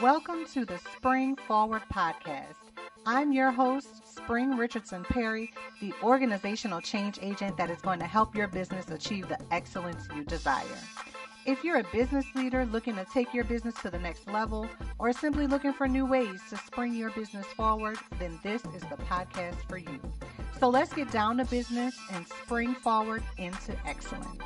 Welcome to the Spring Forward Podcast. I'm your host, Spring Richardson-Perry, the organizational change agent that is going to help your business achieve the excellence you desire. If you're a business leader looking to take your business to the next level or simply looking for new ways to spring your business forward, then this is the podcast for you. So let's get down to business and spring forward into excellence.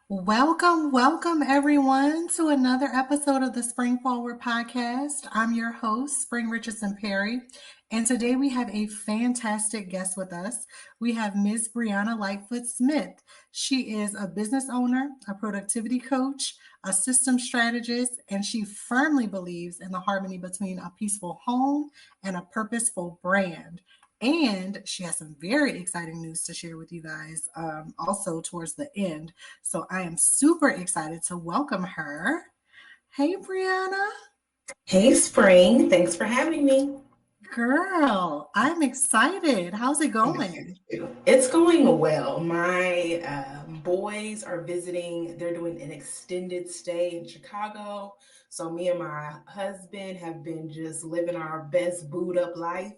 Welcome everyone to another episode of the Spring Forward Podcast. I'm your host, Spring Richardson-Perry, and today we have a fantastic guest with us. We have Ms. Breanna Lightfoot-Smith. She is a business owner, a productivity coach, a system strategist, and she firmly believes in the harmony between a peaceful home and a purposeful brand. And she has some very exciting news to share with you guys also towards the end. So I am super excited to welcome her. Hey, Breanna. Hey, Spring. Thanks for having me. Girl, I'm excited. How's it going? It's going well. My boys are visiting. They're doing an extended stay in Chicago. So me and my husband have been just living our best booed up life.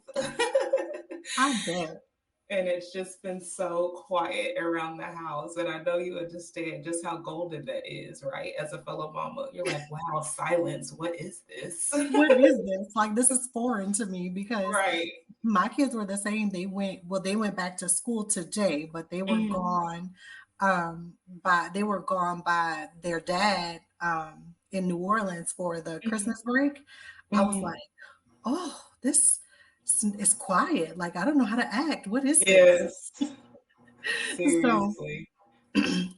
I bet. And it's just been so quiet around the house. And I know you understand just how golden that is, right? As a fellow mama, you're like, wow, silence. What is this? What is this? Like, this is foreign to me because Right. my kids were the same. They went back to school today, but they were gone by their dad in New Orleans for the Christmas break. I was like, oh, this is quiet. Like, I don't know how to act. What is this? Yes. So, Seriously.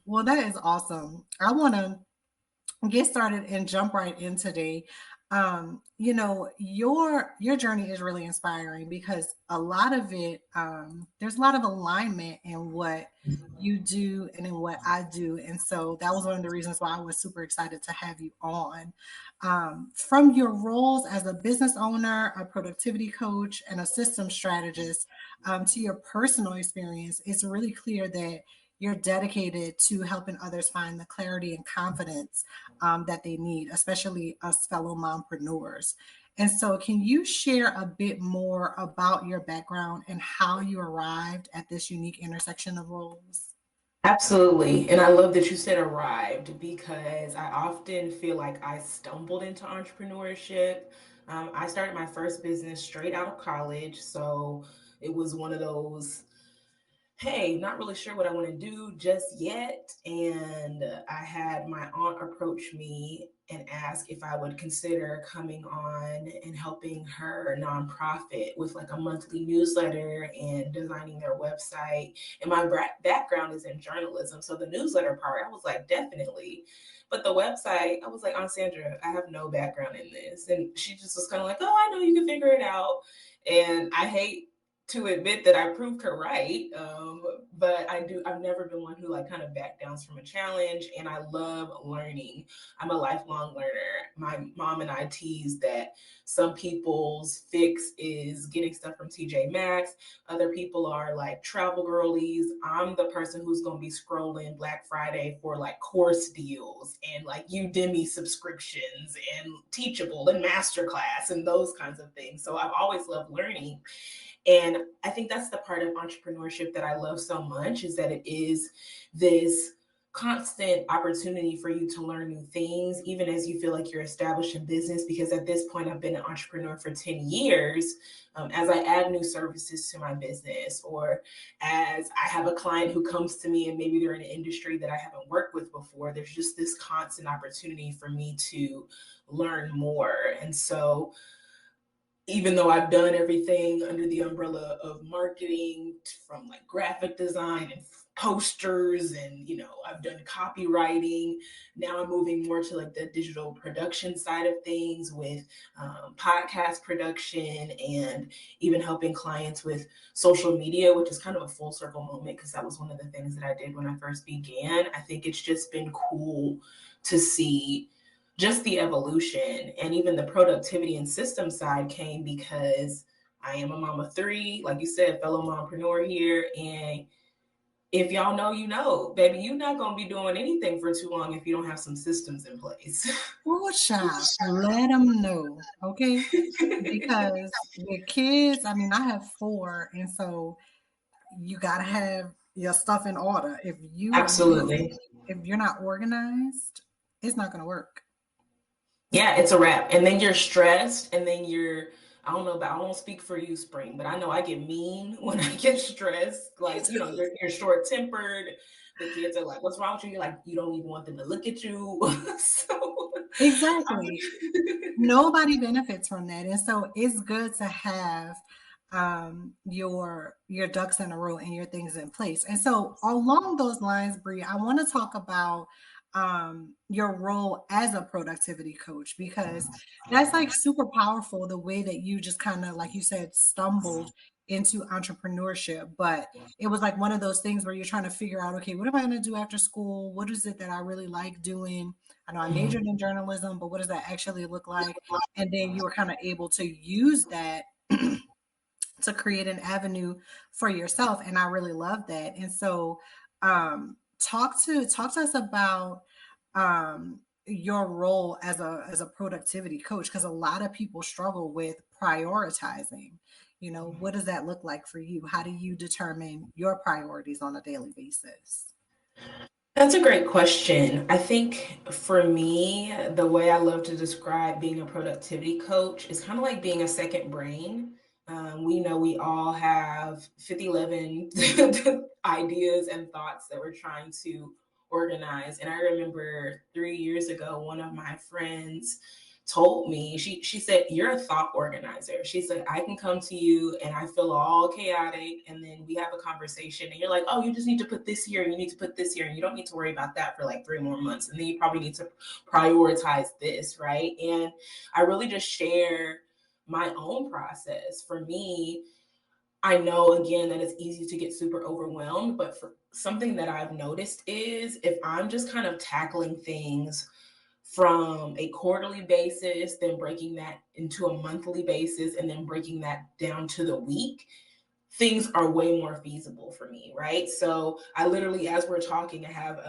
well, that is awesome. I want to get started and jump right in today. Your journey is really inspiring because a lot of it, there's a lot of alignment in what you do and in what I do. And so that was one of the reasons why I was super excited to have you on. From your roles as a business owner, a productivity coach, and a system strategist, to your personal experience, it's really clear that you're dedicated to helping others find the clarity and confidence that they need, especially us fellow mompreneurs. And so, can you share a bit more about your background and how you arrived at this unique intersection of roles? Absolutely. And I love that you said arrived because I often feel like I stumbled into entrepreneurship. I started my first business straight out of college. So it was one of those, hey, not really sure what I want to do just yet. And I had my aunt approach me and ask if I would consider coming on and helping her nonprofit with like a monthly newsletter and designing their website. And my background is in journalism. So the newsletter part, I was like, definitely. But the website, I was like, Aunt Sandra, I have no background in this. And she just was kind of like, oh, I know you can figure it out. And I hate to admit that I proved her right. But I've never been one who like kind of back downs from a challenge, and I love learning. I'm a lifelong learner. My mom and I tease that some people's fix is getting stuff from TJ Maxx. Other people are like travel girlies. I'm the person who's going to be scrolling Black Friday for like course deals and like Udemy subscriptions and Teachable and Masterclass and those kinds of things. So I've always loved learning. And I think that's the part of entrepreneurship that I love so much, is that it is this constant opportunity for you to learn new things, even as you feel like you're established in business. Because at this point, I've been an entrepreneur for 10 years. As I add new services to my business, or as I have a client who comes to me and maybe they're in an industry that I haven't worked with before, there's just this constant opportunity for me to learn more. And so even though I've done everything under the umbrella of marketing, from like graphic design and posters, and I've done copywriting, now I'm moving more to like the digital production side of things with podcast production, and even helping clients with social media, which is kind of a full circle moment because that was one of the things that I did when I first began. I think it's just been cool to see just the evolution. And even the productivity and system side came because I am a mom of three, like you said, fellow mompreneur here. And if y'all know, you know, baby, you're not going to be doing anything for too long if you don't have some systems in place. Oh, child, let them know, okay? Because with kids, I mean, I have 4, and so you gotta have your stuff in order. Absolutely. If you're not organized, it's not gonna work. Yeah, it's a wrap. And then you're stressed, and then I don't know, but I won't speak for you, Spring, but I know I get mean when I get stressed. Like, you know, you're short tempered. The kids are like, what's wrong with you? You're like, you don't even want them to look at you. So, Exactly. Nobody benefits from that. And so it's good to have your ducks in a row and your things in place. And so along those lines, Bree, I want to talk about your role as a productivity coach, because that's like super powerful, the way that you just kind of, like you said, stumbled into entrepreneurship. But it was like one of those things where you're trying to figure out, okay, what am I going to do after school? What is it that I really like doing? I know I majored in journalism, but what does that actually look like? And then you were kind of able to use that to create an avenue for yourself. And I really love that. And so talk to us about your role as a productivity coach, because a lot of people struggle with prioritizing. You know, what does that look like for you? How do you determine your priorities on a daily basis? That's a great question. I think for me, the way I love to describe being a productivity coach is kind of like being a second brain. We know we all have 5011 ideas and thoughts that we're trying to organize. And I remember 3 years ago, one of my friends told me, she said, you're a thought organizer. She said, I can come to you and I feel all chaotic, and then we have a conversation and you're like, oh, you just need to put this here and you need to put this here and you don't need to worry about that for like 3 more months, and then you probably need to prioritize this, right? And I really just share my own process. For me, I know again that it's easy to get super overwhelmed, but for something that I've noticed is if I'm just kind of tackling things from a quarterly basis, then breaking that into a monthly basis, and then breaking that down to the week, things are way more feasible for me, right? So I literally, as we're talking, I have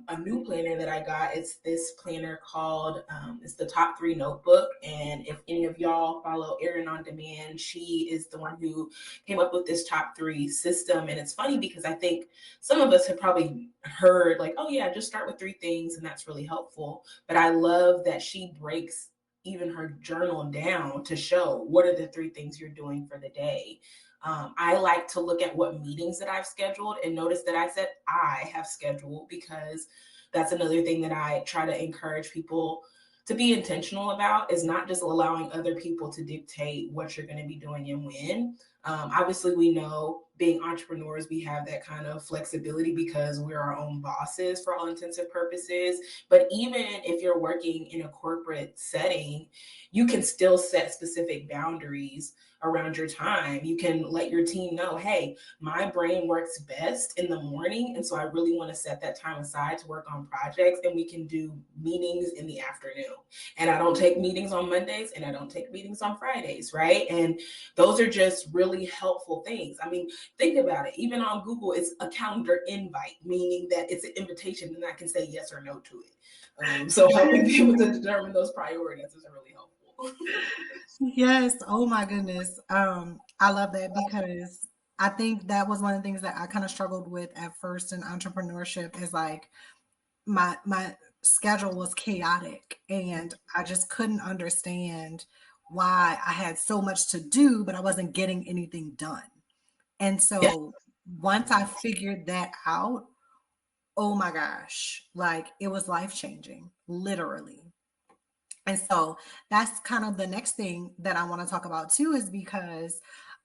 a new planner that I got. It's this planner called, it's the Top 3 Notebook. And if any of y'all follow Erin on Demand, she is the one who came up with this Top 3 system. And it's funny because I think some of us have probably heard like, oh yeah, just start with 3 things and that's really helpful. But I love that she breaks even her journal down to show what are the 3 things you're doing for the day. I like to look at what meetings that I've scheduled and notice that I said I have scheduled, because that's another thing that I try to encourage people to be intentional about, is not just allowing other people to dictate what you're going to be doing and when. Obviously, we know being entrepreneurs, we have that kind of flexibility because we're our own bosses for all intents and purposes. But even if you're working in a corporate setting, you can still set specific boundaries around your time. You can let your team know, hey, my brain works best in the morning. And so I really want to set that time aside to work on projects, and we can do meetings in the afternoon. And I don't take meetings on Mondays and I don't take meetings on Fridays, right? And those are just really helpful things. I mean, think about it. Even on Google, it's a calendar invite, meaning that it's an invitation and I can say yes or no to it. So helping people to determine those priorities is really helpful. Yes. Oh my goodness. I love that, because I think that was one of the things that I kind of struggled with at first in entrepreneurship, is like my schedule was chaotic and I just couldn't understand why I had so much to do, but I wasn't getting anything done. And Yeah. so once I figured that out, oh my gosh, like it was life changing, literally. And so that's kind of the next thing that I want to talk about too, is because,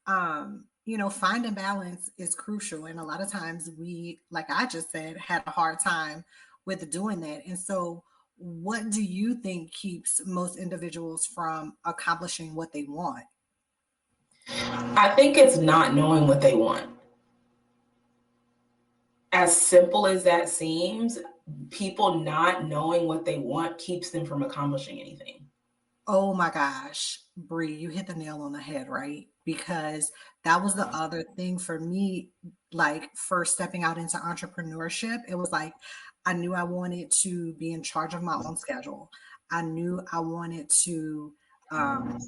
finding balance is crucial. And a lot of times we, like I just said, had a hard time with doing that. And so, what do you think keeps most individuals from accomplishing what they want? I think it's not knowing what they want. As simple as that seems, people not knowing what they want keeps them from accomplishing anything. Oh my gosh, Bree, you hit the nail on the head, right? Because that was the other thing for me, like first stepping out into entrepreneurship. It was like I knew I wanted to be in charge of my own schedule. I knew I wanted to um,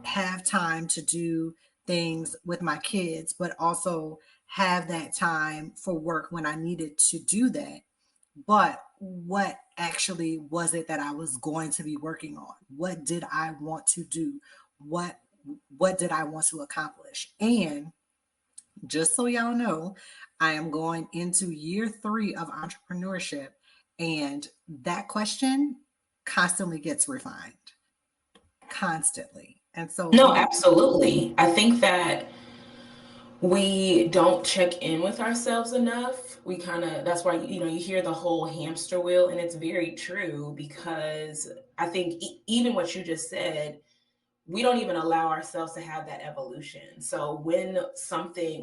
have time to do things with my kids, but also have that time for work when I needed to do that. But what actually was it that I was going to be working on? What did I want to do? What what did I want to accomplish? And just so y'all know, I am going into year 3 of entrepreneurship, and that question constantly gets refined, constantly. And so No, what absolutely. I think that we don't check in with ourselves enough. We kind of, that's why, you hear the whole hamster wheel, and it's very true because I think even what you just said, we don't even allow ourselves to have that evolution. So when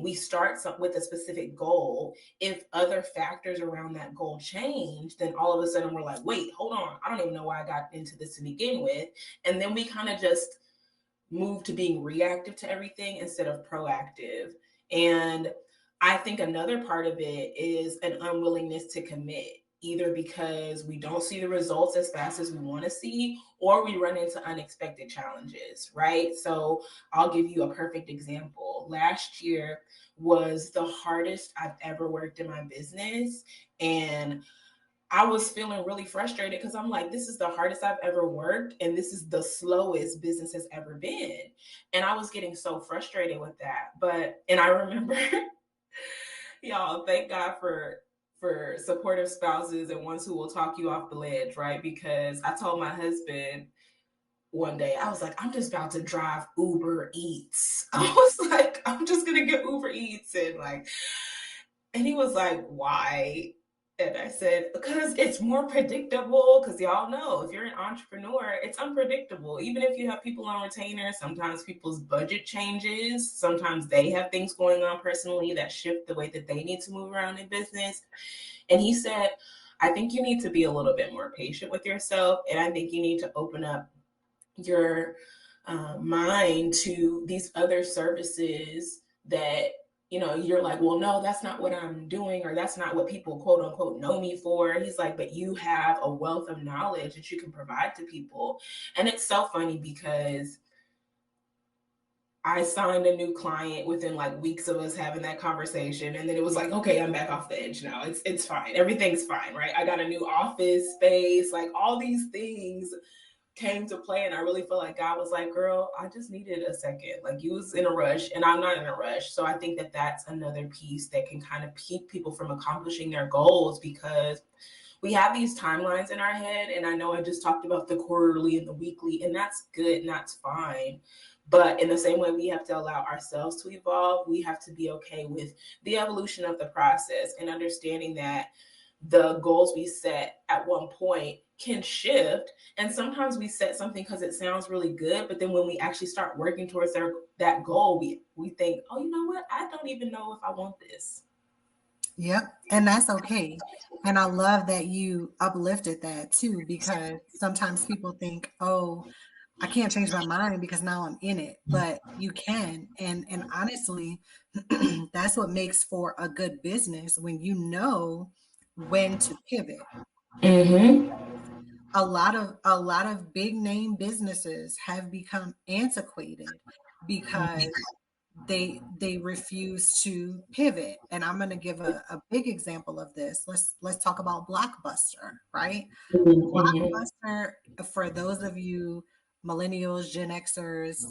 we start with a specific goal, if other factors around that goal change, then all of a sudden we're like, wait, hold on, I don't even know why I got into this to begin with. And then we kind of just move to being reactive to everything instead of proactive. And I think another part of it is an unwillingness to commit, either because we don't see the results as fast as we want to see, or we run into unexpected challenges, right? So I'll give you a perfect example. Last year was the hardest I've ever worked in my business. And I was feeling really frustrated because I'm like, this is the hardest I've ever worked, and this is the slowest business has ever been. And I was getting so frustrated with that. And I remember, y'all, thank God for supportive spouses and ones who will talk you off the ledge, right? Because I told my husband one day, I was like, I'm just about to drive Uber Eats. I was like, I'm just gonna get Uber Eats and he was like, why? And I said, because it's more predictable. Because y'all know, if you're an entrepreneur, it's unpredictable. Even if you have people on retainer, sometimes people's budget changes. Sometimes they have things going on personally that shift the way that they need to move around in business. And he said, I think you need to be a little bit more patient with yourself. And I think you need to open up your mind to these other services that you're like, well, no, that's not what I'm doing, or that's not what people quote unquote know me for. He's like, but you have a wealth of knowledge that you can provide to people. And it's so funny because I signed a new client within like weeks of us having that conversation, and then it was like, okay, I'm back off the edge now. It's fine, everything's fine, right? I got a new office space, like all these things came to play, and I really feel like God was like, girl, I just needed a second. Like, you was in a rush and I'm not in a rush. So I think that that's another piece that can kind of keep people from accomplishing their goals, because we have these timelines in our head. And I know I just talked about the quarterly and the weekly, and that's good and that's fine. But in the same way we have to allow ourselves to evolve, we have to be okay with the evolution of the process and understanding that the goals we set at one point can shift. And sometimes we set something because it sounds really good, but then when we actually start working towards that goal, we think, oh, you know what? I don't even know if I want this. Yep. And that's okay. And I love that you uplifted that too, because sometimes people think, oh, I can't change my mind because now I'm in it, but you can. And honestly, that's what makes for a good business, when you know when to pivot. Mm-hmm. A lot of big name businesses have become antiquated because they refuse to pivot. And I'm going to give a big example of this. Let's talk about Blockbuster, right? Mm-hmm. Blockbuster, for those of you millennials, Gen Xers,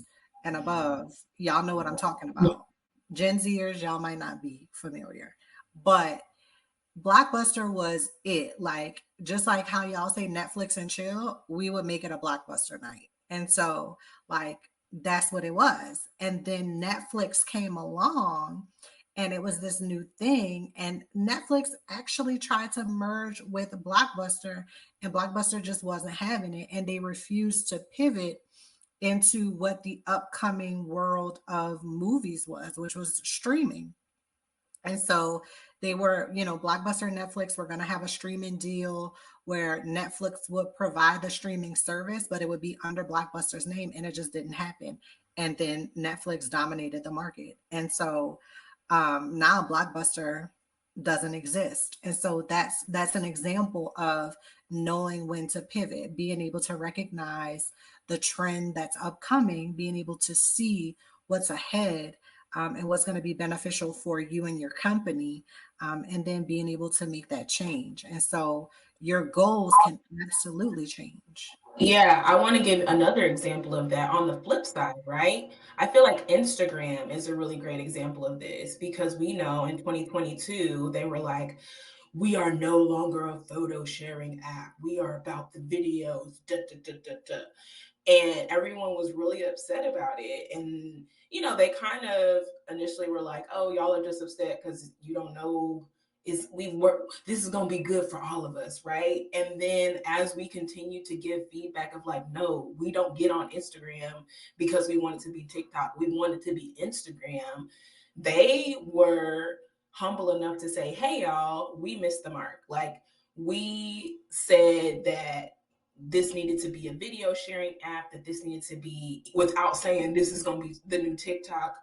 and above, y'all know what I'm talking about. Gen Zers, y'all might not be familiar, but Blockbuster was it. Like, just like how y'all say Netflix and chill, we would make it a Blockbuster night. And so, like, that's what it was. And then Netflix came along, and it was this new thing. And Netflix actually tried to merge with Blockbuster, and Blockbuster just wasn't having it. And they refused to pivot into what the upcoming world of movies was, which was streaming. And so they were, Blockbuster and Netflix were going to have a streaming deal where Netflix would provide the streaming service, but it would be under Blockbuster's name, and it just didn't happen. And then Netflix dominated the market. And so now Blockbuster doesn't exist. And so that's an example of knowing when to pivot, being able to recognize the trend that's upcoming, being able to see what's ahead, and what's going to be beneficial for you and your company, and then being able to make that change. And so your goals can absolutely change. Yeah, I want to give another example of that on the flip side, right? I feel like Instagram is a really great example of this because we know in 2022, they were like, we are no longer a photo sharing app. We are about the videos. Da, da, da, da, da. And everyone was really upset about it. And they kind of initially were like, oh, y'all are just upset because you don't know, is we work, this is going to be good for all of us, right? And then as we continue to give feedback of like, no, we don't get on Instagram because we want it to be TikTok, we want it to be Instagram, they were humble enough to say, hey y'all, we missed the mark. Like, we said that this needed to be a video sharing app, that this needed to be, without saying this is going to be the new TikTok,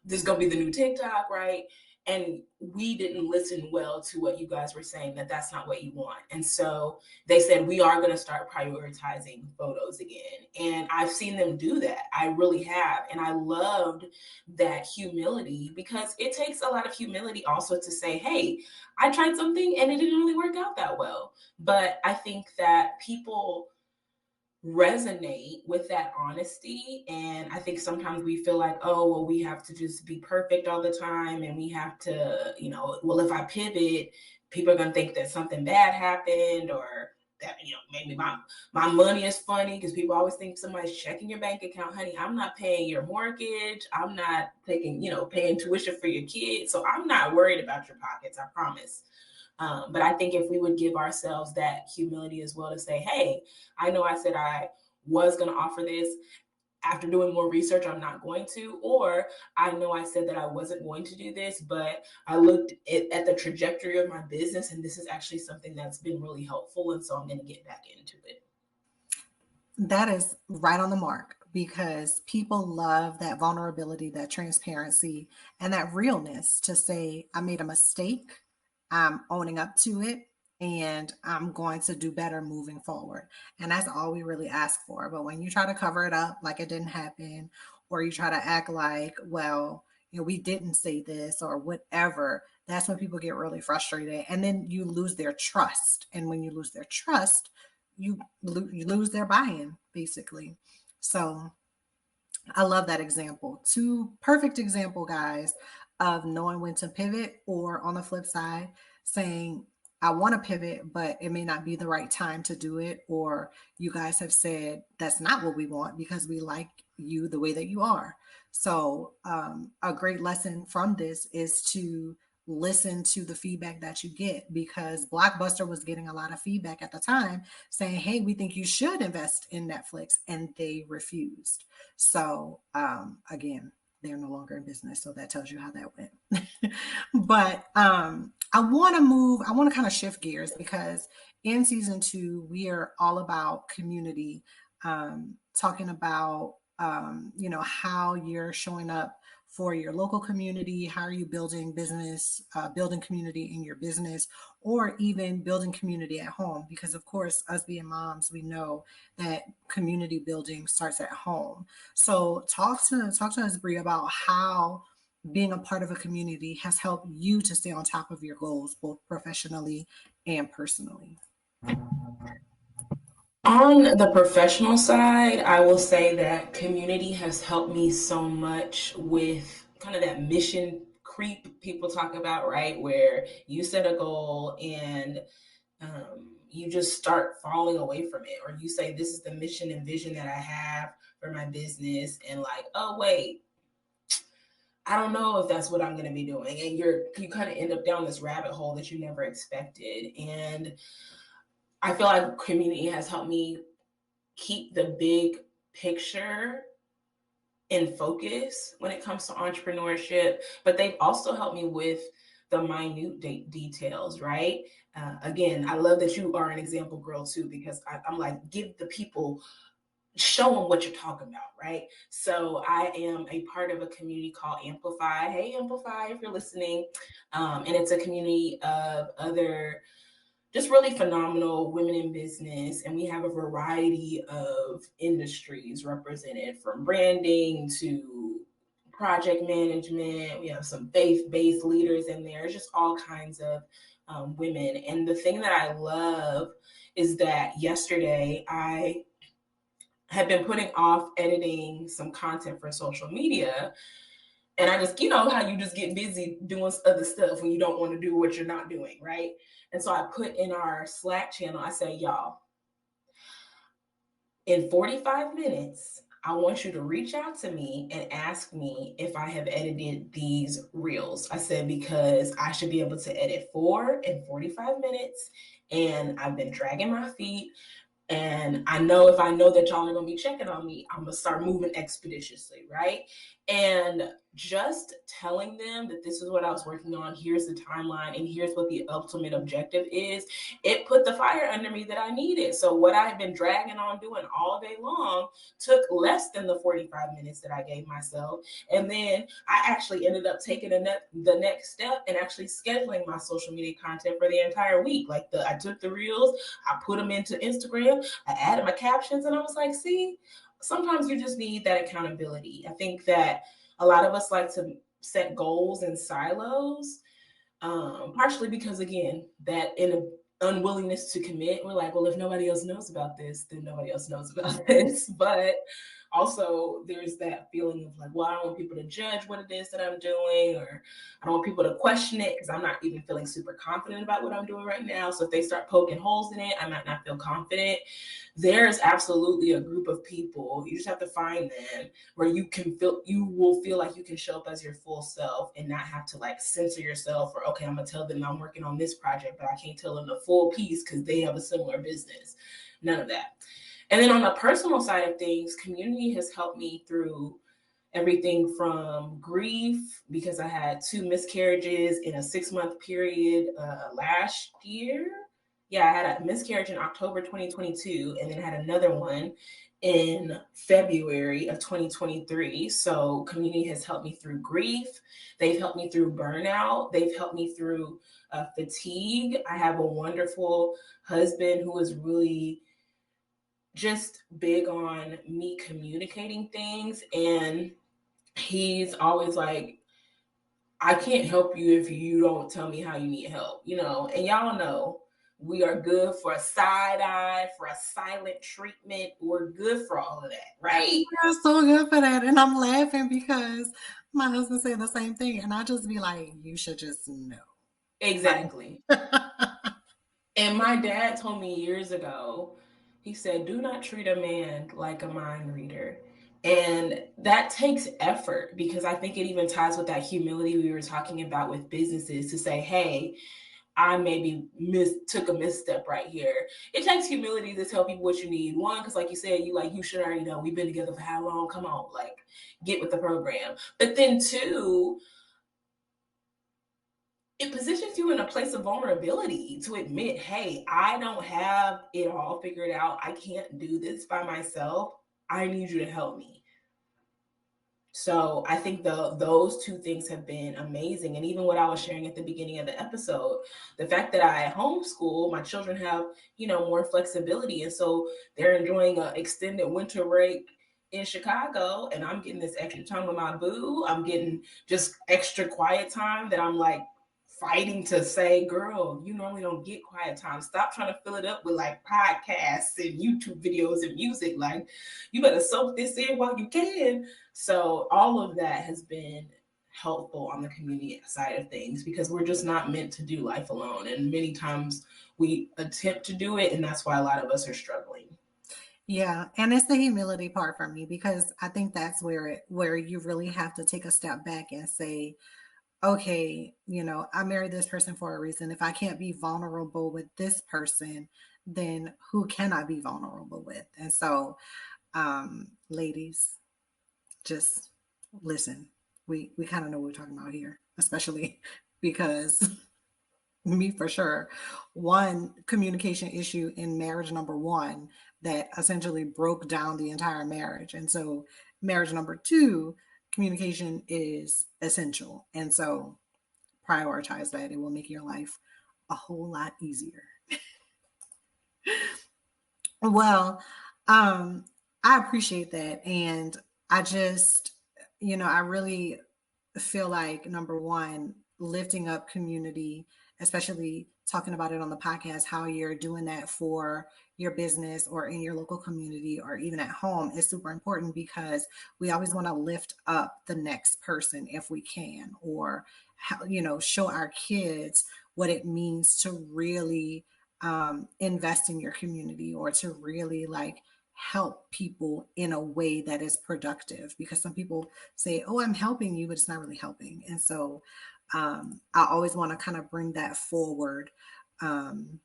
this is going to be the new TikTok, right? And we didn't listen well to what you guys were saying, that that's not what you want. And so they said, we are going to start prioritizing photos again. And I've seen them do that. I really have. And I loved that humility, because it takes a lot of humility also to say, hey, I tried something and it didn't really work out that well. But I think that people resonate with that honesty. And I think sometimes we feel like, oh, well, we have to just be perfect all the time. And we have to, well, if I pivot, people are going to think that something bad happened, or that, maybe my money is funny, because people always think somebody's checking your bank account. Honey, I'm not paying your mortgage. I'm not taking, paying tuition for your kids. So I'm not worried about your pockets, I promise. But I think if we would give ourselves that humility as well to say, hey, I know I said I was going to offer this. After doing more research, I'm not going to. Or I know I said that I wasn't going to do this, but I looked at the trajectory of my business, and this is actually something that's been really helpful. And so I'm going to get back into it. That is right on the mark, because people love that vulnerability, that transparency, and that realness to say, I made a mistake, I'm owning up to it, and I'm going to do better moving forward. And that's all we really ask for. But when you try to cover it up like it didn't happen, or you try to act like, well, we didn't say this or whatever, that's when people get really frustrated. And then you lose their trust. And when you lose their trust, you lose their buy-in, basically. So I love that example. Two perfect example, guys, of knowing when to pivot, or on the flip side, saying, I want to pivot, but it may not be the right time to do it. Or you guys have said that's not what we want because we like you the way that you are. So a great lesson from this is to listen to the feedback that you get, because Blockbuster was getting a lot of feedback at the time saying, hey, we think you should invest in Netflix, and they refused. So again, they're no longer in business, so that tells you how that went. But I want to kind of shift gears, because in season 2 we are all about community, talking about how you're showing up for your local community, how are you building business, building community in your business, or even building community at home, because of course, us being moms, we know that community building starts at home. So talk to us, Bree, about how being a part of a community has helped you to stay on top of your goals, both professionally and personally. On the professional side, I will say that community has helped me so much with kind of that mission creep people talk about, right? Where you set a goal and you just start falling away from it, or you say, this is the mission and vision that I have for my business, and like, oh, wait, I don't know if that's what I'm going to be doing. And you kind of end up down this rabbit hole that you never expected. And I feel like community has helped me keep the big picture in focus when it comes to entrepreneurship, but they've also helped me with the minute details, right? Again, I love that you are an example girl too, because I'm like, give the people, show them what you're talking about, right? So I am a part of a community called Amplify. Hey, Amplify, if you're listening. And it's a community of other just really phenomenal women in business. And we have a variety of industries represented, from branding to project management. We have some faith based leaders in there, just all kinds of women. And the thing that I love is that yesterday I had been putting off editing some content for social media. And I just, you know, how you just get busy doing other stuff when you don't want to do what you're not doing, right? And so I put in our Slack channel, I say, y'all, in 45 minutes, I want you to reach out to me and ask me if I have edited these reels. I said, because I should be able to edit 4 in 45 minutes. And I've been dragging my feet. And I know if I know that y'all are going to be checking on me, I'm going to start moving expeditiously, right? And just telling them that this is what I was working on, here's the timeline, and here's what the ultimate objective is, it put the fire under me that I needed. So what I had been dragging on doing all day long took less than the 45 minutes that I gave myself. And then I actually ended up taking the next step and actually scheduling my social media content for the entire week. Like I took the reels, I put them into Instagram, I added my captions, and I was like, see, sometimes you just need that accountability. I think that a lot of us like to set goals in silos, partially because, again, that in a unwillingness to commit, we're like, well, if nobody else knows about this, then nobody else knows about this. But also there's that feeling of like, well, I don't want people to judge what it is that I'm doing, or I don't want people to question it because I'm not even feeling super confident about what I'm doing right now. So if they start poking holes in it, I might not feel confident. There's absolutely a group of people, you just have to find them, where you will feel like you can show up as your full self and not have to like censor yourself, or okay, I'm gonna tell them I'm working on this project, but I can't tell them the full piece because they have a similar business. None of that. And then on the personal side of things, community has helped me through everything from grief, because I had 2 miscarriages in a 6-month period last year. Yeah, I had a miscarriage in October 2022, and then had another one in February of 2023. So community has helped me through grief. They've helped me through burnout. They've helped me through fatigue. I have a wonderful husband who is really just big on me communicating things. And he's always like, I can't help you if you don't tell me how you need help, you know? And y'all know we are good for a side eye, for a silent treatment. We're good for all of that, right? You're so good for that. And I'm laughing because my husband said the same thing. And I just be like, you should just know. Exactly. Like, And my dad told me years ago, he said, do not treat a man like a mind reader. And that takes effort, because I think it even ties with that humility we were talking about with businesses, to say, hey, I maybe took a misstep right here. It takes humility to tell people what you need. One, because like you said, you should already know. We've been together for how long? Come on, like get with the program. But then two, it positions you in a place of vulnerability to admit, hey, I don't have it all figured out. I can't do this by myself. I need you to help me. So I think those two things have been amazing. And even what I was sharing at the beginning of the episode, the fact that I homeschool, my children have, more flexibility. And so they're enjoying an extended winter break in Chicago, and I'm getting this extra time with my boo. I'm getting just extra quiet time that I'm like fighting to say, girl, you normally don't get quiet time. Stop trying to fill it up with like podcasts and YouTube videos and music. Like, you better soak this in while you can. So all of that has been helpful on the community side of things, because we're just not meant to do life alone. And many times we attempt to do it, and that's why a lot of us are struggling. yeah. And it's the humility part for me because I think that's where you really have to take a step back and say, okay, I married this person for a reason. If I can't be vulnerable with this person, then who can I be vulnerable with? And so, ladies, just listen. We kind of know what we're talking about here, especially because me for sure, one communication issue in marriage number one that essentially broke down the entire marriage. And so, marriage number two, communication is essential. And so, prioritize that. It will make your life a whole lot easier. Well, I appreciate that. And I just, I really feel like number one, lifting up community, especially talking about it on the podcast, how you're doing that for your business or in your local community or even at home is super important because we always want to lift up the next person if we can, or show our kids what it means to really invest in your community or to really like help people in a way that is productive, because some people say, oh, I'm helping you, but it's not really helping. And so I always want to kind of bring that forward um,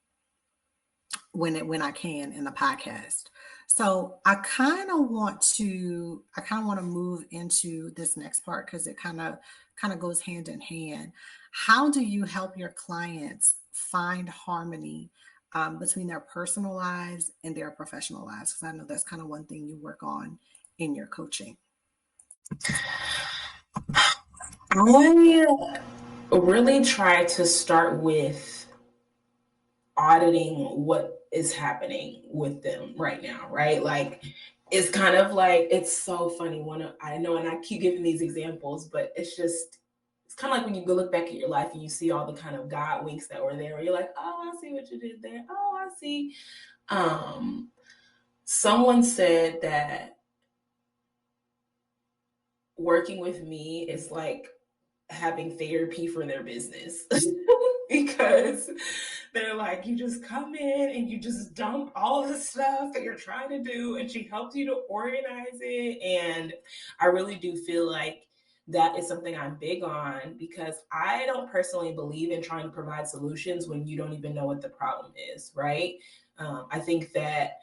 when I can in the podcast. So I kind of want to move into this next part because it kind of goes hand in hand. How do you help your clients find harmony between their personal lives and their professional lives? Because I know that's kind of one thing you work on in your coaching. I really try to start with auditing what is happening with them right now, right? Like, it's kind of like, it's so funny when I know, and I keep giving these examples, but it's kind of like when you go look back at your life and you see all the kind of God winks that were there, where you're like, oh, I see what you did there. Oh, I see. Someone said that working with me is like having therapy for their business because they're like, you just come in and you just dump all the stuff that you're trying to do, and she helps you to organize it. And I really do feel like that is something I'm big on, because I don't personally believe in trying to provide solutions when you don't even know what the problem is, right? I think that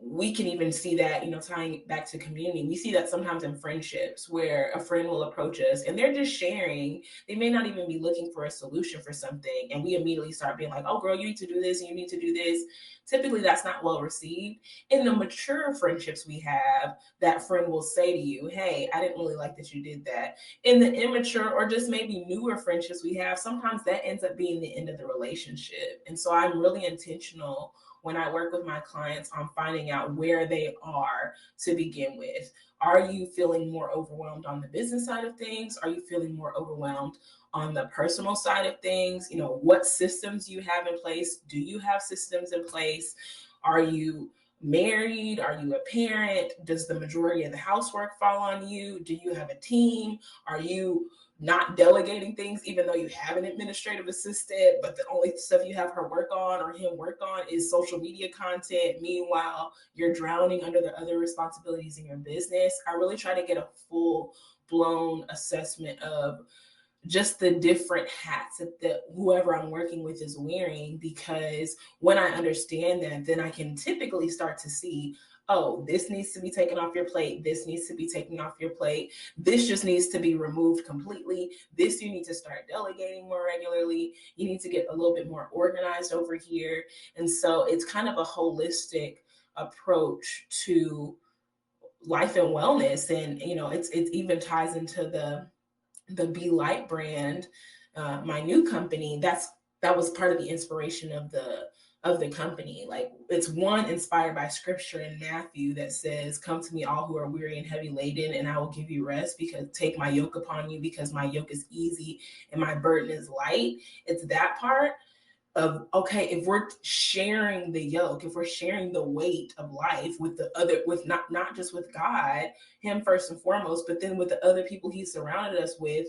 we can even see that, tying it back to community, we see that sometimes in friendships where a friend will approach us and they're just sharing. They may not even be looking for a solution for something, and we immediately start being like, oh girl, you need to do this and you need to do this. Typically that's not well received. In the mature friendships we have, that friend will say to you, hey, I didn't really like that you did that. In the immature or just maybe newer friendships we have, sometimes that ends up being the end of the relationship. And so I'm really intentional when I work with my clients on finding out where they are to begin with. Are you feeling more overwhelmed on the business side of things? Are you feeling more overwhelmed on the personal side of things? What systems you have in place? Do you have systems in place? Are you married? Are you a parent? Does the majority of the housework fall on you? Do you have a team? Are you not delegating things, even though you have an administrative assistant, but the only stuff you have her work on or him work on is social media content? Meanwhile, you're drowning under the other responsibilities in your business. I really try to get a full blown assessment of just the different hats that whoever I'm working with is wearing, because when I understand that, then I can typically start to see, oh, this needs to be taken off your plate. This needs to be taken off your plate. This just needs to be removed completely. This you need to start delegating more regularly. You need to get a little bit more organized over here. And so it's kind of a holistic approach to life and wellness. And, it even ties into the Be Light brand, my new company. That was part of the inspiration of the company. Like, it's one inspired by scripture in Matthew that says, come to me all who are weary and heavy laden, and I will give you rest, because take my yoke upon you, because my yoke is easy and my burden is light. It's that part of, okay, if we're sharing the yoke, if we're sharing the weight of life with the other, with not just with God, him first and foremost, but then with the other people he surrounded us with,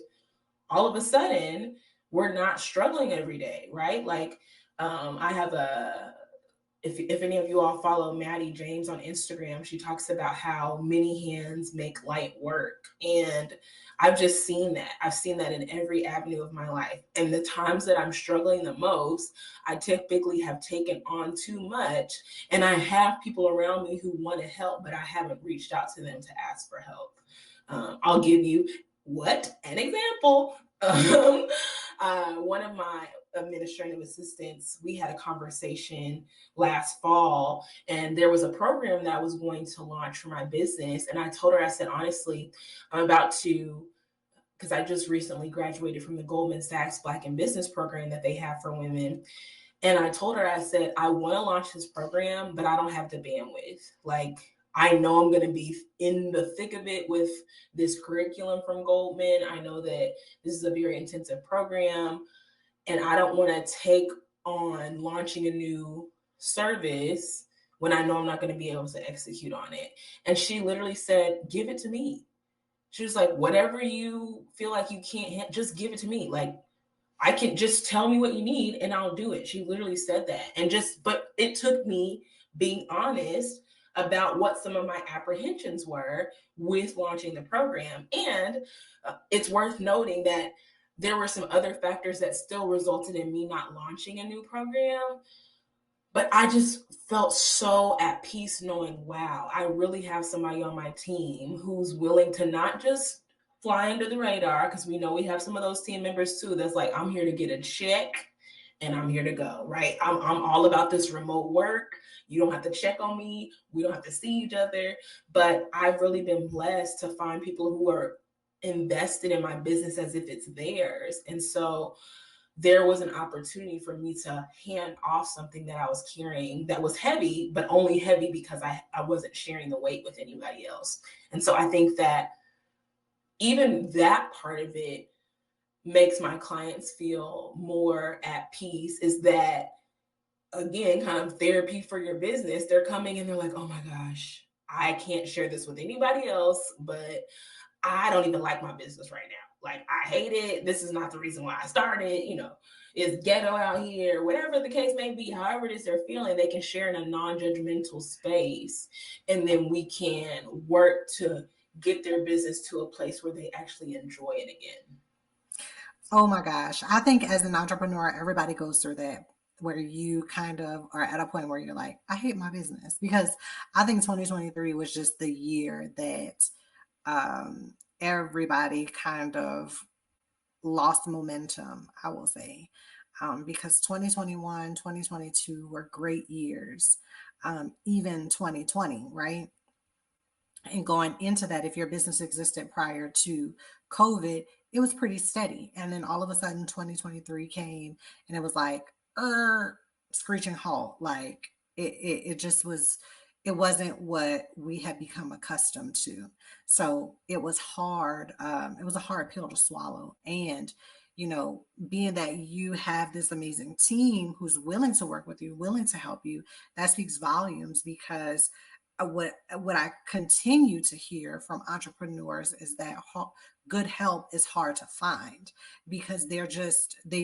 all of a sudden we're not struggling every day, right? Like, I have if any of you all follow Maddie James on Instagram, she talks about how many hands make light work. And I've just seen that. I've seen that in every avenue of my life. And the times that I'm struggling the most, I typically have taken on too much. And I have people around me who want to help, but I haven't reached out to them to ask for help. I'll give you an example. Um, one of my administrative assistants, we had a conversation last fall, and there was a program that I was going to launch for my business. And I told her, I said, honestly, I'm about to, because I just recently graduated from the Goldman Sachs Black in Business program that they have for women. And I told her, I said, I want to launch this program, but I don't have the bandwidth. Like, I know I'm going to be in the thick of it with this curriculum from Goldman. I know that this is a very intensive program, and I don't want to take on launching a new service when I know I'm not going to be able to execute on it. And she literally said, give it to me. She was like, whatever you feel like you can't, just give it to me. Like, I can just tell me what you need and I'll do it. She literally said that. And just, but it took me being honest about what some of my apprehensions were with launching the program. And it's worth noting that there were some other factors that still resulted in me not launching a new program. But I just felt so at peace knowing, wow, I really have somebody on my team who's willing to not just fly under the radar, because we know we have some of those team members too that's like, I'm here to get a check and I'm here to go, right? I'm all about this remote work. You don't have to check on me. We don't have to see each other. But I've really been blessed to find people who are invested in my business as if it's theirs. And so there was an opportunity for me to hand off something that I was carrying that was heavy, but only heavy because I wasn't sharing the weight with anybody else. And so I think that even that part of it makes my clients feel more at peace, is that, again, kind of therapy for your business. They're coming and they're like, oh my gosh, I can't share this with anybody else, but I don't even like my business right now. Like, I hate it. This is not the reason why I started. It's ghetto out here, whatever the case may be, however it is they're feeling, they can share in a non-judgmental space. And then we can work to get their business to a place where they actually enjoy it again. Oh my gosh. I think as an entrepreneur, everybody goes through that where you kind of are at a point where you're like, I hate my business, because I think 2023 was just the year that everybody kind of lost momentum, I will say, because 2021, 2022 were great years, even 2020, right? And going into that, if your business existed prior to COVID, it was pretty steady. And then all of a sudden 2023 came and it was like, screeching halt. Like it just was, it wasn't what we had become accustomed to. So it was hard. It was a hard pill to swallow. And, being that you have this amazing team who's willing to work with you, willing to help you, that speaks volumes, because what I continue to hear from entrepreneurs is that good help is hard to find, because they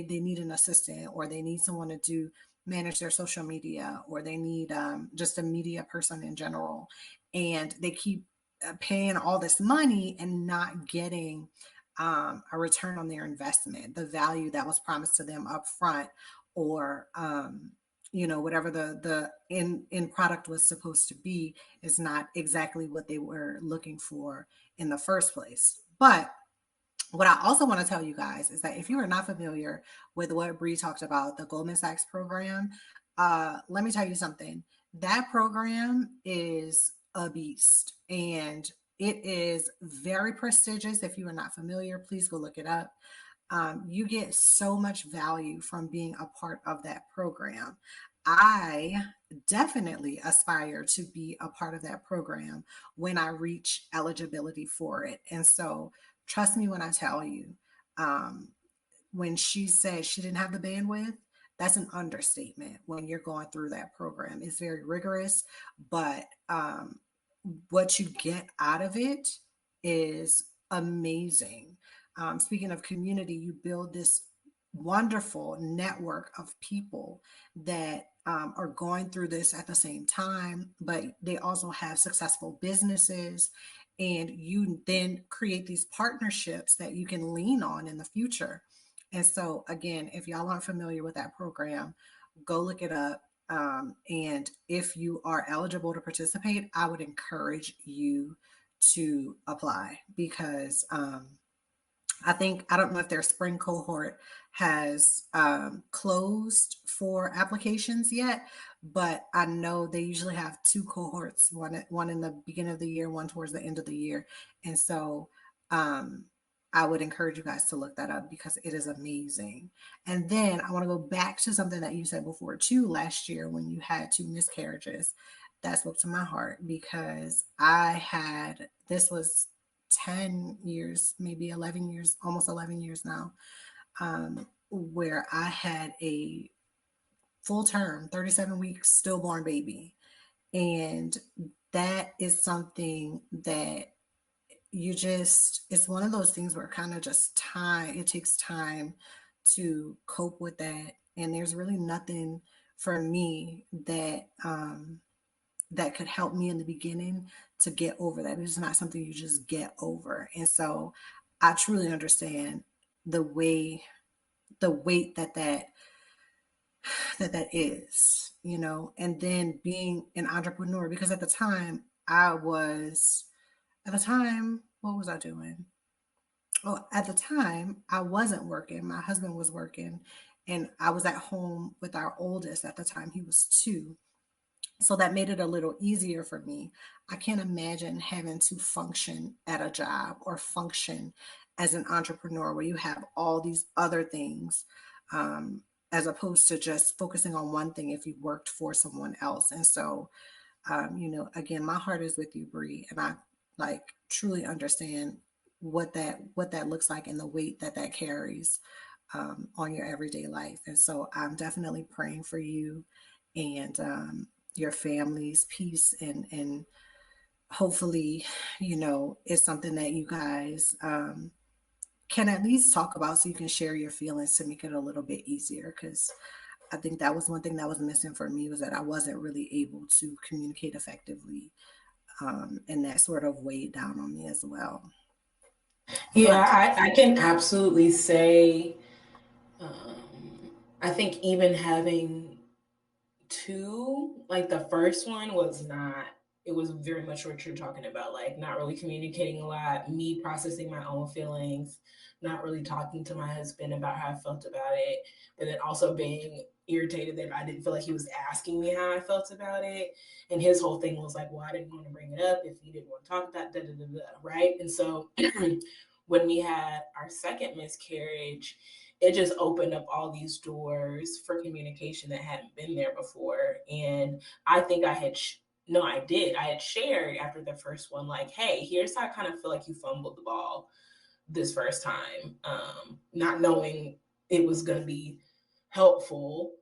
need an assistant, or they need someone to do manage their social media, or they need just a media person in general, and they keep paying all this money and not getting a return on their investment, the value that was promised to them up front, or whatever the in product was supposed to be is not exactly what they were looking for in the first place. But what I also want to tell you guys is that if you are not familiar with what Bree talked about, the Goldman Sachs program, let me tell you something. That program is a beast, and it is very prestigious. If you are not familiar, please go look it up. You get so much value from being a part of that program. I definitely aspire to be a part of that program when I reach eligibility for it. And so, trust me when I tell you, um, when she said she didn't have the bandwidth, that's an understatement when you're going through that program. It's very rigorous, but what you get out of it is amazing. Speaking of community, you build this wonderful network of people that are going through this at the same time, but they also have successful businesses. And you then create these partnerships that you can lean on in the future. And so, again, if y'all aren't familiar with that program, go look it up. And if you are eligible to participate, I would encourage you to apply, because I think, I don't know if their spring cohort has closed for applications yet, but I know they usually have two cohorts, one in the beginning of the year, one towards the end of the year. And so um, I would encourage you guys to look that up because it is amazing. And then I want to go back to something that you said before too, last year when you had two miscarriages. That spoke to my heart because this was 10 years, maybe 11 years, almost 11 years now, where I had a full term, 37 weeks stillborn baby. And that is something that it's one of those things where kind of just time, it takes time to cope with that. And there's really nothing for me that could help me in the beginning to get over that. It's not something you just get over. And so I truly understand the way the weight that is, and then being an entrepreneur because at the time, what was I doing? Oh, at the time I wasn't working. My husband was working and I was at home with our oldest at the time. He was 2. So that made it a little easier for me. I can't imagine having to function at a job or function as an entrepreneur where you have all these other things, um, as opposed to just focusing on one thing if you worked for someone else. And so, again, my heart is with you, Bree, and I like truly understand what that looks like and the weight that carries on your everyday life. And so I'm definitely praying for you and your family's peace and hopefully, it's something that you guys can at least talk about so you can share your feelings to make it a little bit easier because I think that was one thing that was missing for me was that I wasn't really able to communicate effectively, and that sort of weighed down on me as well. Yeah, But I can absolutely say, I think even having two, like the first one was not, it was very much what you're talking about, like not really communicating a lot, me processing my own feelings, not really talking to my husband about how I felt about it, but then also being irritated that I didn't feel like he was asking me how I felt about it. And his whole thing was like, well, I didn't want to bring it up if you didn't want to talk about it, right? And so when we had our second miscarriage, it just opened up all these doors for communication that hadn't been there before. And I think I had, no, I did. I had shared after the first one, like, hey, here's how I kind of feel like you fumbled the ball this first time, not knowing it was going to be helpful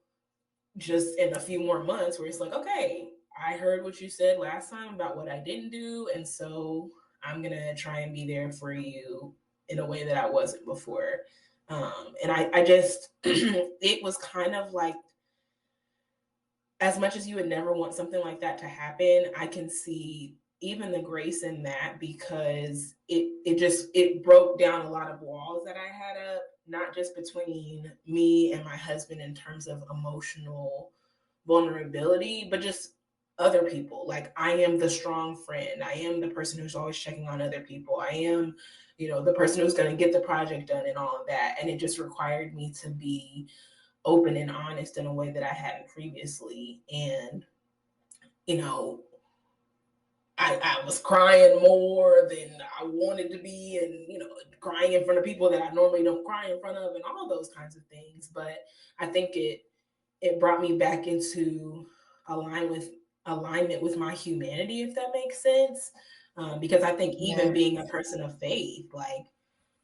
just in a few more months where it's like, okay, I heard what you said last time about what I didn't do. And so I'm going to try and be there for you in a way that I wasn't before. And I just, it was kind of like, as much as you would never want something like that to happen, I can see even the grace in that because it broke down a lot of walls that I had up, not just between me and my husband in terms of emotional vulnerability, but just other people. Like I am the strong friend. I am the person who's always checking on other people. I am, the person who's going to get the project done and all of that. And it just required me to be open and honest in a way that I hadn't previously. And, you know, I was crying more than I wanted to be and, crying in front of people that I normally don't cry in front of and all those kinds of things. But I think it brought me back into align with alignment with my humanity, if that makes sense. Because I think even yeah, being a person of faith, like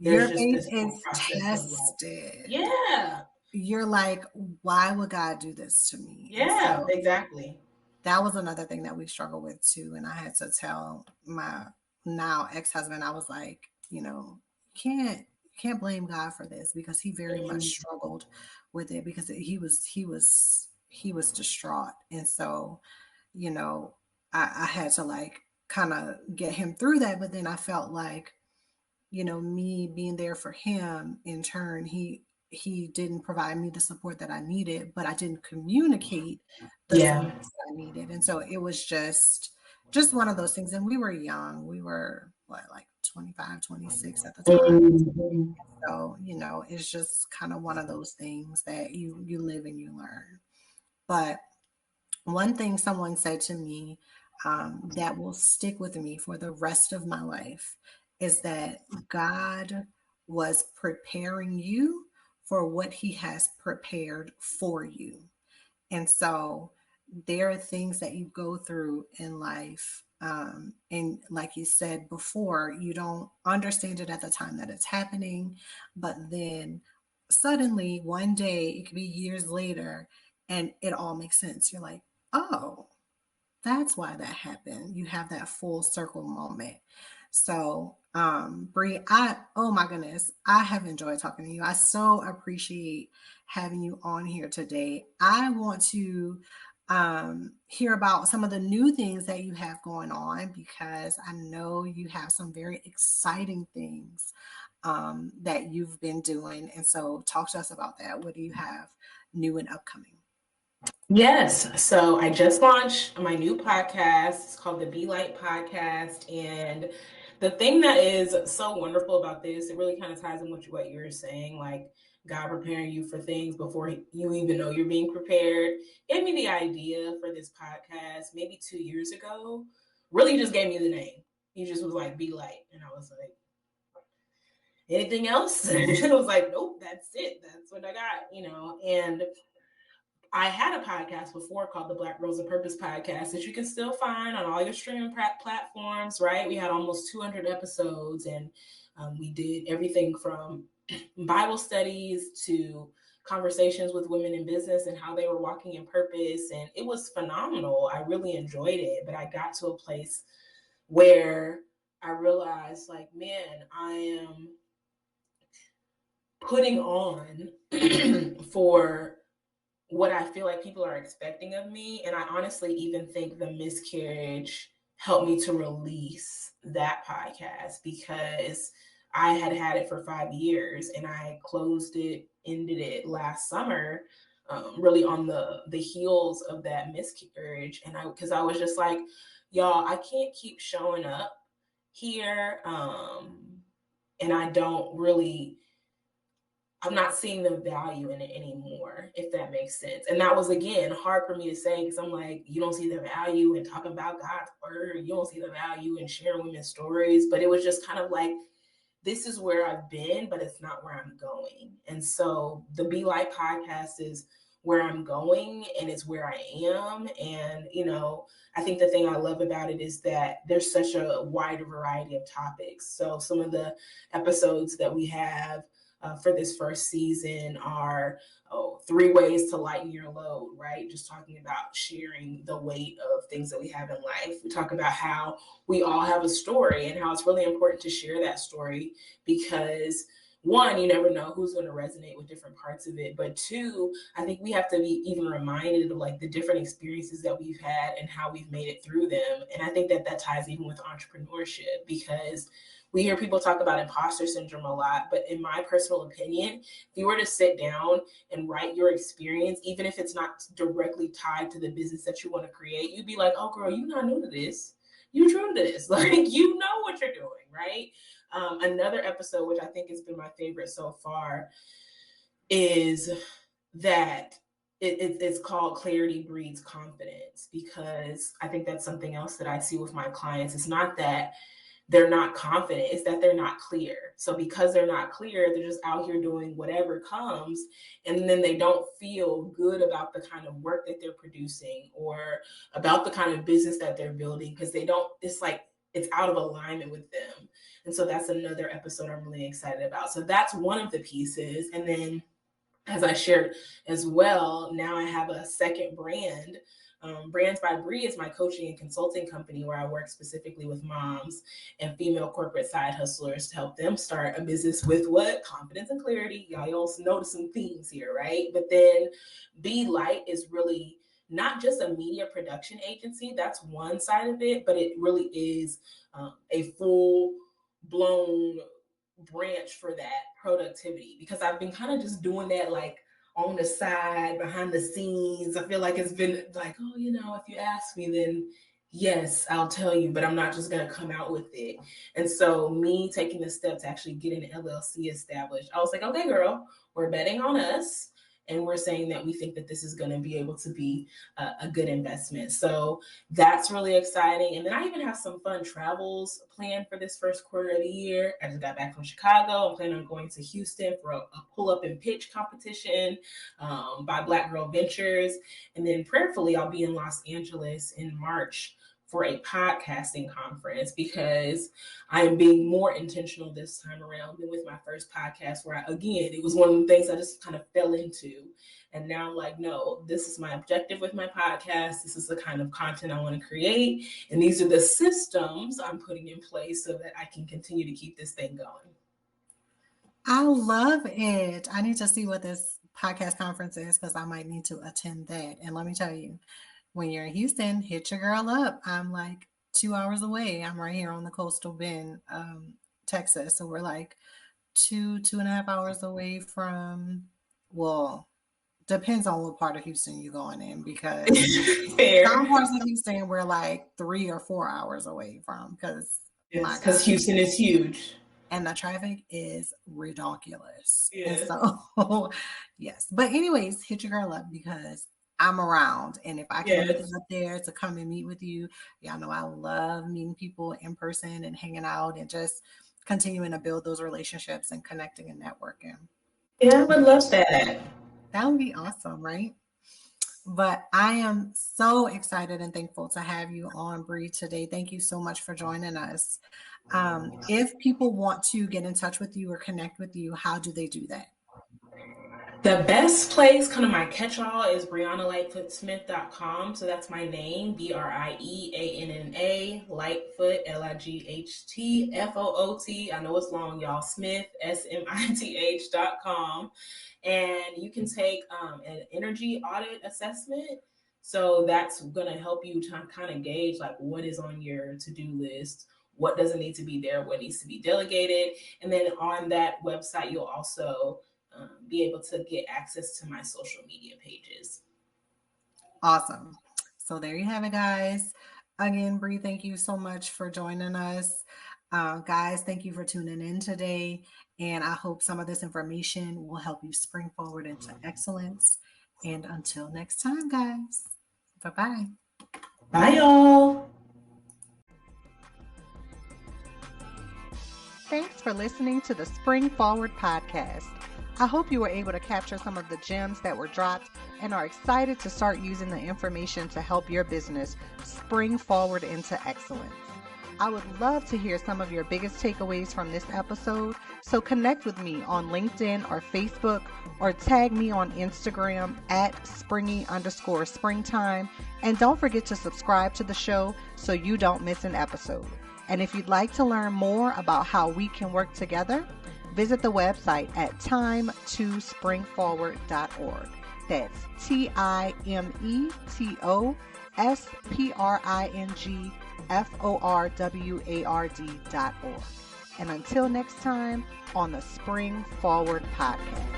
there's your just faith this whole is process of like, tested. yeah, You're like, why would God do this to me? And yeah, so exactly. that was another thing that we struggled with too. And I had to tell my now ex-husband, I was like, you can't blame God for this because he very much Mhm. struggled with it because he was distraught. And so, you know, I had to like kind of get him through that. But then I felt like, me being there for him in turn, he didn't provide me the support that I needed, but I didn't communicate the Yeah. support that I needed. And so it was just, just one of those things. And we were young. We were what, like 25, 26 at the time. Mhm. So, it's just kind of one of those things that you live and you learn. But one thing someone said to me, that will stick with me for the rest of my life, is that God was preparing you for what he has prepared for you. And so there are things that you go through in life. And like you said before, you don't understand it at the time that it's happening. But then suddenly one day, it could be years later, and it all makes sense. You're like, oh, that's why that happened. You have that full circle moment. So, Bree, oh my goodness, I have enjoyed talking to you. I so appreciate having you on here today. I want to hear about some of the new things that you have going on, because I know you have some very exciting things that you've been doing. And so, talk to us about that. What do you have new and upcoming? Yes. So I just launched my new podcast. It's called the Be Light Podcast. And the thing that is so wonderful about this, it really kind of ties in with what you were saying, like God preparing you for things before you even know you're being prepared. Gave me the idea for this podcast maybe 2 years ago. Really just gave me the name. He just was like, Be Light. And I was like, anything else? And I was like, nope, that's it. That's what I got. And I had a podcast before called the Black Rose of Purpose podcast that you can still find on all your streaming platforms, right? We had almost 200 episodes, and we did everything from Bible studies to conversations with women in business and how they were walking in purpose. And it was phenomenal. I really enjoyed it. But I got to a place where I realized, like, man, I am putting on for what I feel like people are expecting of me. And I honestly even think the miscarriage helped me to release that podcast, because I had it for 5 years and I closed it, ended it last summer, really on the heels of that miscarriage. And because I was just like, y'all, I can't keep showing up here, and I'm not seeing the value in it anymore, if that makes sense. And that was, again, hard for me to say, because I'm like, you don't see the value in talking about God's word. You don't see the value in sharing women's stories. But it was just kind of like, this is where I've been, but it's not where I'm going. And so the Be Light podcast is where I'm going, and it's where I am. And, I think the thing I love about it is that there's such a wide variety of topics. So some of the episodes that we have for this first season are 3 ways to lighten your load, right? Just talking about sharing the weight of things that we have in life. We talk about how we all have a story and how it's really important to share that story, because one, you never know who's going to resonate with different parts of it. But two, I think we have to be even reminded of like the different experiences that we've had and how we've made it through them. And I think that ties even with entrepreneurship, because we hear people talk about imposter syndrome a lot, but in my personal opinion, if you were to sit down and write your experience, even if it's not directly tied to the business that you want to create, you'd be like, oh girl, you're not new to this. You're true to this. Like, you know what you're doing, right? Another episode, which I think has been my favorite so far, is that it's called Clarity Breeds Confidence, because I think that's something else that I see with my clients. It's not that they're not confident, it's that they're not clear. So because they're not clear, they're just out here doing whatever comes, and then they don't feel good about the kind of work that they're producing or about the kind of business that they're building, because it's like it's out of alignment with them. And so that's another episode I'm really excited about. So that's one of the pieces. And then, as I shared as well, now I have a second brand. Brands by Bree is my coaching and consulting company, where I work specifically with moms and female corporate side hustlers to help them start a business with what? Confidence and clarity. Y'all notice some themes here, right? But then Be Light is really not just a media production agency. That's one side of it, but it really is a full blown branch for that productivity, because I've been kind of just doing that like on the side, behind the scenes. I feel like it's been like, oh, if you ask me, then Yes, I'll tell you, but I'm not just going to come out with it. And so, me taking the step to actually get an LLC established, I was like, okay, girl, we're betting on us. And we're saying that we think that this is going to be able to be a good investment. So that's really exciting. And then I even have some fun travels planned for this first quarter of the year. I just got back from Chicago. I'm planning on going to Houston for a pull up and pitch competition by Black Girl Ventures. And then prayerfully, I'll be in Los Angeles in March for a podcasting conference because I am being more intentional this time around than with my first podcast, where again, it was one of the things I just kind of fell into. And now I'm like, no, this is my objective with my podcast. This is the kind of content I want to create. And these are the systems I'm putting in place so that I can continue to keep this thing going. I love it. I need to see what this podcast conference is because I might need to attend that. And let me tell you, when you're in Houston, hit your girl up. I'm like 2 hours away. I'm right here on the coastal bend, Texas. So we're like 2.5 hours away from, well, depends on what part of Houston you're going in because some parts of Houston we're like 3 or 4 hours away from because because Houston is huge. And the traffic is ridiculous. Yes. And so, yes. But anyways, hit your girl up because I'm around. And if I can make it up there to come and meet with you, y'all know I love meeting people in person and hanging out and just continuing to build those relationships and connecting and networking. Yeah, I would love that. That would be awesome, right? But I am so excited and thankful to have you on, Bree, today. Thank you so much for joining us. If people want to get in touch with you or connect with you, how do they do that? The best place, kind of my catch-all, is BreannaLightfootSmith.com. So that's my name, BRIEANNA, Lightfoot, LIGHTFOOT. I know it's long, y'all. Smith, SMITH.com. And you can take an energy audit assessment. So that's going to help you to kind of gauge like what is on your to-do list, what doesn't need to be there, what needs to be delegated. And then on that website, you'll also be able to get access to my social media pages. Awesome. So there you have it, guys. Again, Bree, thank you so much for joining us. Guys, thank you for tuning in today. And I hope some of this information will help you spring forward into excellence. And until next time, guys, bye-bye. Bye, y'all. Thanks for listening to the Spring Forward podcast. I hope you were able to capture some of the gems that were dropped and are excited to start using the information to help your business spring forward into excellence. I would love to hear some of your biggest takeaways from this episode, so connect with me on LinkedIn or Facebook, or tag me on Instagram at springy_springtime. And don't forget to subscribe to the show so you don't miss an episode. And if you'd like to learn more about how we can work together, visit the website at time2springforward.org. That's TIMETOSPRINGFORWARD.org. And until next time on the Spring Forward podcast.